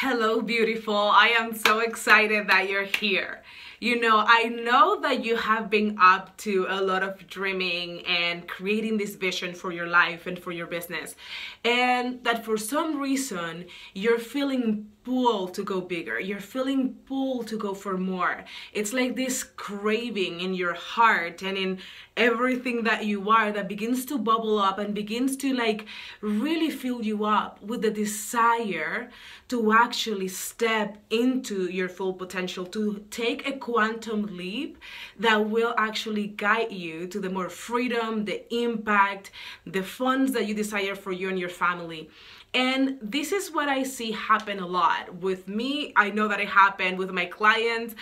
Hello, beautiful. I am so excited that you're here. You know, I know that you have been up to a lot of dreaming and creating this vision for your life and for your business, and that for some reason you're feeling pulled to go bigger. You're feeling pulled to go for more. It's like this craving in your heart and in everything that you are that begins to bubble up and begins to like really fill you up with the desire to actually step into your full potential, to take a quantum leap that will actually guide you to the more freedom, the impact, the funds that you desire for you and your family. And this is what I see happen a lot with me. I know that it happened with my clients.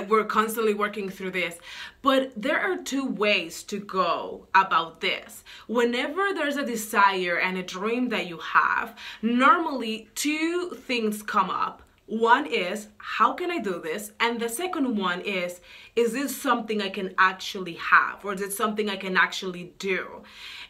We're constantly working through this, but there are two ways to go about this. Whenever there's a desire and a dream that you have, normally two things come up. One is, how can I do this? And the second one is this something I can actually have? Or is it something I can actually do?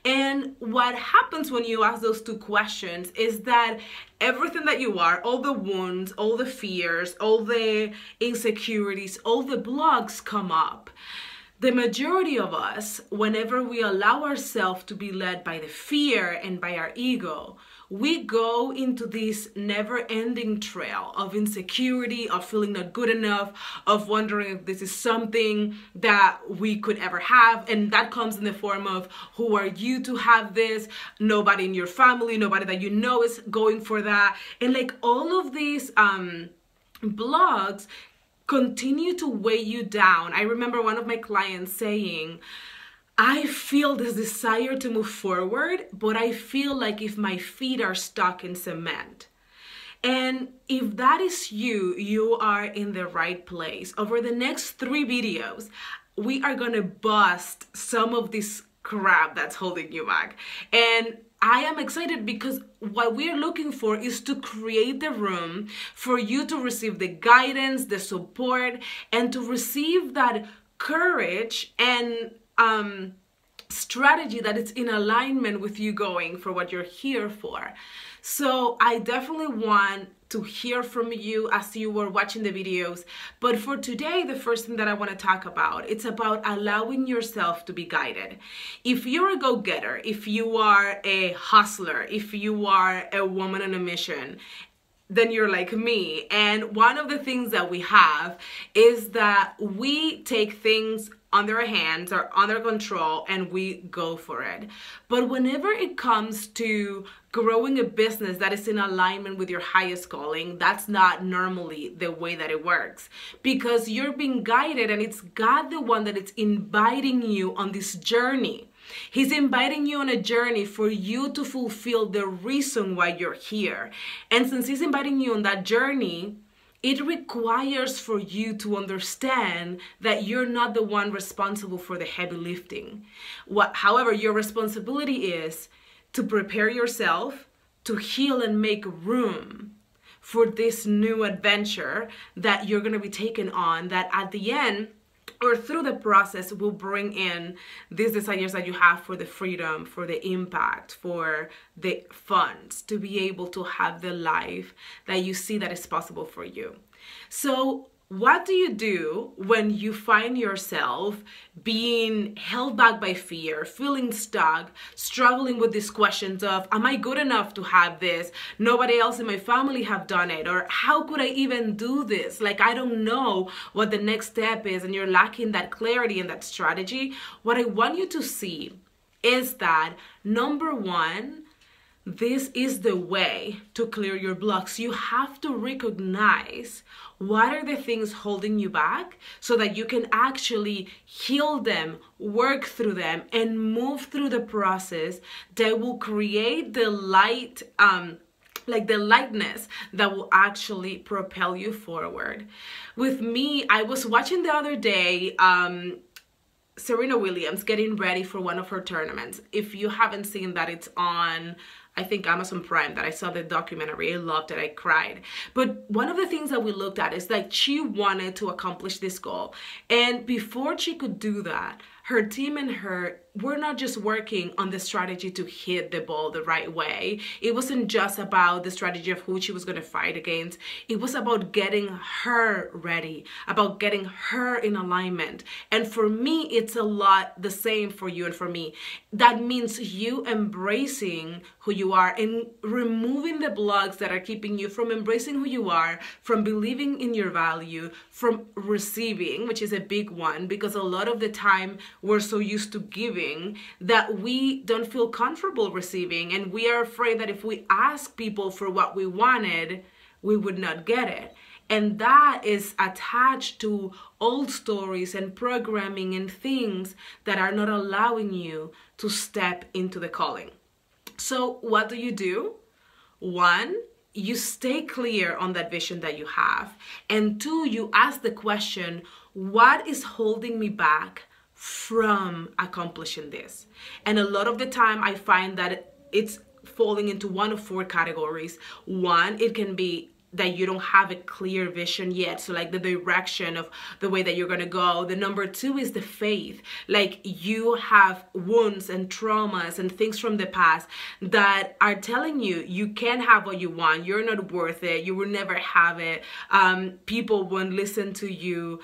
And what happens when you ask those two questions is that everything that you are, all the wounds, all the fears, all the insecurities, all the blocks come up. The majority of us, whenever we allow ourselves to be led by the fear and by our ego, we go into this never-ending trail of insecurity, of feeling not good enough, of wondering if this is something that we could ever have. And that comes in the form of, who are you to have this? Nobody in your family, nobody that you know is going for that. And like all of these blogs continue to weigh you down. I remember one of my clients saying, I feel this desire to move forward, but I feel like if my feet are stuck in cement. And if that is you, you are in the right place. Over the next 3 videos, we are gonna bust some of this crap that's holding you back. And I am excited because what we're looking for is to create the room for you to receive the guidance, the support, and to receive that courage and strategy that it's in alignment with you going for what you're here for. So I definitely want to hear from you as you were watching the videos. But for today, the first thing that I want to talk about, it's about allowing yourself to be guided. If you're a go-getter, if you are a hustler, if you are a woman on a mission, then you're like me. And one of the things that we have is that we take things under our hands or under control and we go for it. But whenever it comes to growing a business that is in alignment with your highest calling, that's not normally the way that it works, because you're being guided and it's God the one that is inviting you on this journey. He's inviting you on a journey for you to fulfill the reason why you're here. And since he's inviting you on that journey, it requires for you to understand that you're not the one responsible for the heavy lifting. However, your responsibility is to prepare yourself, to heal and make room for this new adventure that you're going to be taking on, that at the end, or through the process, will bring in these desires that you have for the freedom, for the impact, for the funds, to be able to have the life that you see that is possible for you. So what do you do when you find yourself being held back by fear, feeling stuck, struggling with these questions of, am I good enough to have this? Nobody else in my family have done it. Or how could I even do this? Like, I don't know what the next step is, and you're lacking that clarity and that strategy. What I want you to see is that, number one, this is the way to clear your blocks. You have to recognize what are the things holding you back so that you can actually heal them, work through them, and move through the process that will create the light, like the lightness that will actually propel you forward. With me, I was watching the other day, Serena Williams getting ready for one of her tournaments. If you haven't seen that, it's on, I think, Amazon Prime, that I saw the documentary. I loved it. I cried. But one of the things that we looked at is that she wanted to accomplish this goal. And before she could do that, her team and her we're not just working on the strategy to hit the ball the right way. It wasn't just about the strategy of who she was going to fight against. It was about getting her ready, about getting her in alignment. And for me, it's a lot the same for you and for me. That means you embracing who you are and removing the blocks that are keeping you from embracing who you are, from believing in your value, from receiving, which is a big one, because a lot of the time we're so used to giving that we don't feel comfortable receiving, and we are afraid that if we ask people for what we wanted, we would not get it. And that is attached to old stories and programming and things that are not allowing you to step into the calling. So what do? One, you stay clear on that vision that you have. And two, you ask the question, what is holding me back from accomplishing this? And a lot of the time I find that it's falling into one of four categories. One, it can be that you don't have a clear vision yet, so like the direction of the way that you're going to go. The number two is the faith, like you have wounds and traumas and things from the past that are telling you you can't have what you want, you're not worth it, you will never have it, people won't listen to you.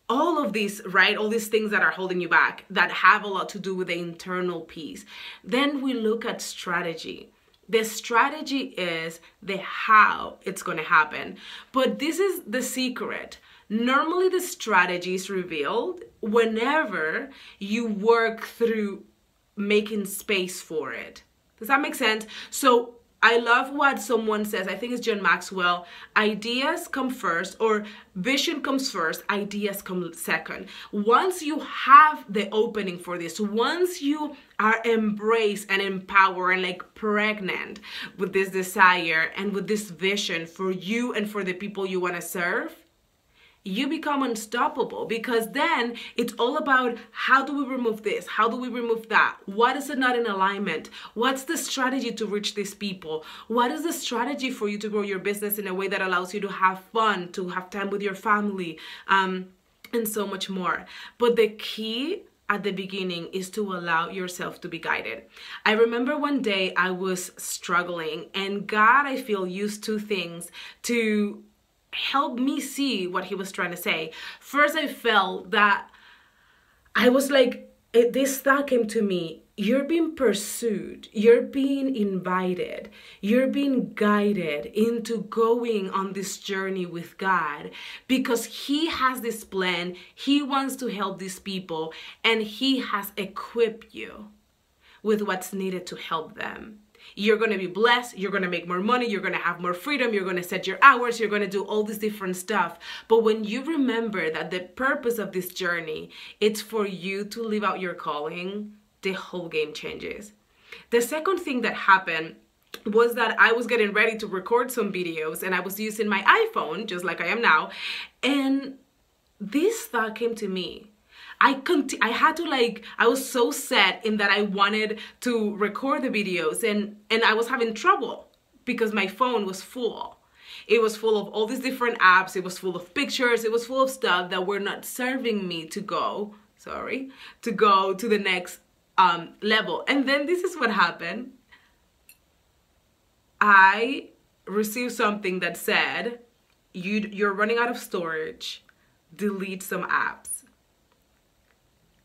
All of these, right? All these things that are holding you back that have a lot to do with the internal piece. Then we look at strategy. The strategy is the how it's going to happen. But this is the secret. Normally the strategy is revealed whenever you work through making space for it. Does that make sense? So I love what someone says, I think it's John Maxwell, ideas come first, or vision comes first, ideas come second. Once you have the opening for this, once you are embraced and empowered and like pregnant with this desire and with this vision for you and for the people you want to serve, you become unstoppable, because then it's all about how do we remove this? How do we remove that? What is it not in alignment? What's the strategy to reach these people? What is the strategy for you to grow your business in a way that allows you to have fun, to have time with your family, and so much more. But the key at the beginning is to allow yourself to be guided. I remember one day I was struggling, and God, I feel, used two things to help me see what he was trying to say. First, I felt that I was like, this thought came to me, you're being pursued, you're being invited, you're being guided into going on this journey with God, because he has this plan, he wants to help these people, and he has equipped you with what's needed to help them. You're going to be blessed, you're going to make more money, you're going to have more freedom, you're going to set your hours, you're going to do all this different stuff. But when you remember that the purpose of this journey, it's for you to live out your calling, the whole game changes. The second thing that happened was that I was getting ready to record some videos, and I was using my iPhone, just like I am now, and this thought came to me. I had to, like, I was so set in that I wanted to record the videos, and I was having trouble because my phone was full. It was full of all these different apps, it was full of pictures, it was full of stuff that were not serving me to go to the next level. And then this is what happened. I received something that said, you're running out of storage, delete some apps.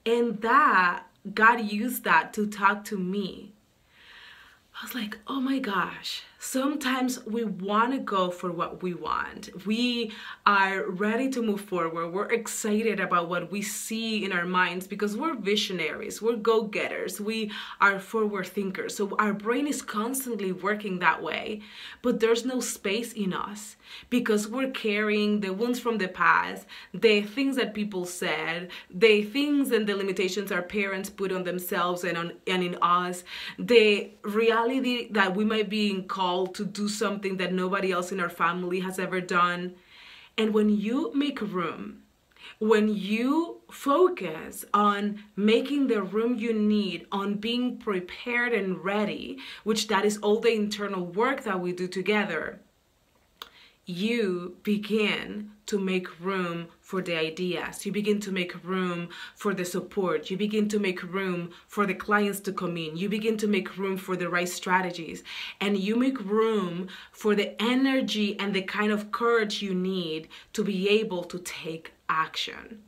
And that, God used that to talk to me. I was like, oh my gosh, sometimes we want to go for what we want. We are ready to move forward. We're excited about what we see in our minds because we're visionaries, we're go-getters, we are forward thinkers. So our brain is constantly working that way, but there's no space in us because we're carrying the wounds from the past, the things that people said, the things and the limitations our parents put on themselves and in us, the reality that we might be called to do something that nobody else in our family has ever done. And when you make room, when you focus on making the room you need, on being prepared and ready, which that is all the internal work that we do together, you begin to make room for the ideas. You begin to make room for the support. You begin to make room for the clients to come in. You begin to make room for the right strategies. And you make room for the energy and the kind of courage you need to be able to take action.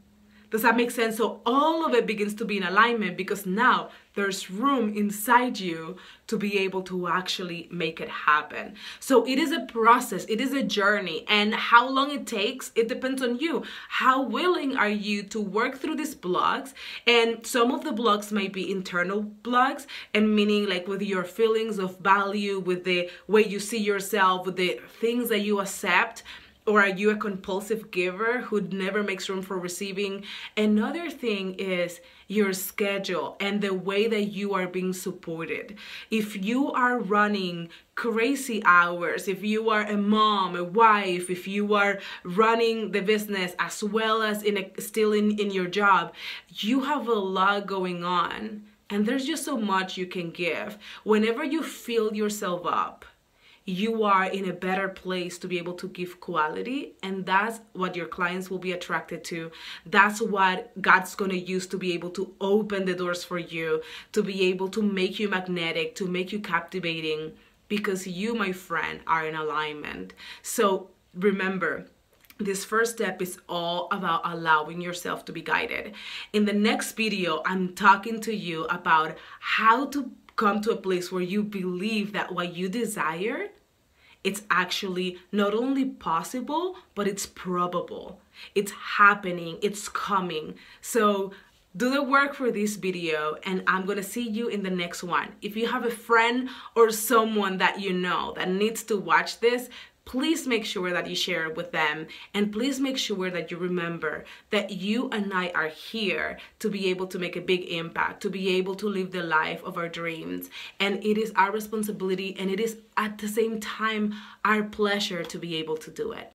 Does that make sense? So all of it begins to be in alignment because now there's room inside you to be able to actually make it happen. So it is a process, it is a journey, and how long it takes, it depends on you. How willing are you to work through these blocks? And some of the blocks might be internal blocks, and meaning like with your feelings of value, with the way you see yourself, with the things that you accept. Or are you a compulsive giver who never makes room for receiving? Another thing is your schedule and the way that you are being supported. If you are running crazy hours, if you are a mom, a wife, if you are running the business as well as still in your job, you have a lot going on. And there's just so much you can give. Whenever you fill yourself up, you are in a better place to be able to give quality, and that's what your clients will be attracted to. That's what God's going to use to be able to open the doors for you, to be able to make you magnetic, to make you captivating, because you, my friend, are in alignment. So remember, this first step is all about allowing yourself to be guided. In the next video, I'm talking to you about how to come to a place where you believe that what you desire, it's actually not only possible, but it's probable. It's happening, it's coming. So do the work for this video, and I'm gonna see you in the next one. If you have a friend or someone that you know that needs to watch this, please make sure that you share it with them, and please make sure that you remember that you and I are here to be able to make a big impact, to be able to live the life of our dreams. And it is our responsibility, and it is at the same time our pleasure to be able to do it.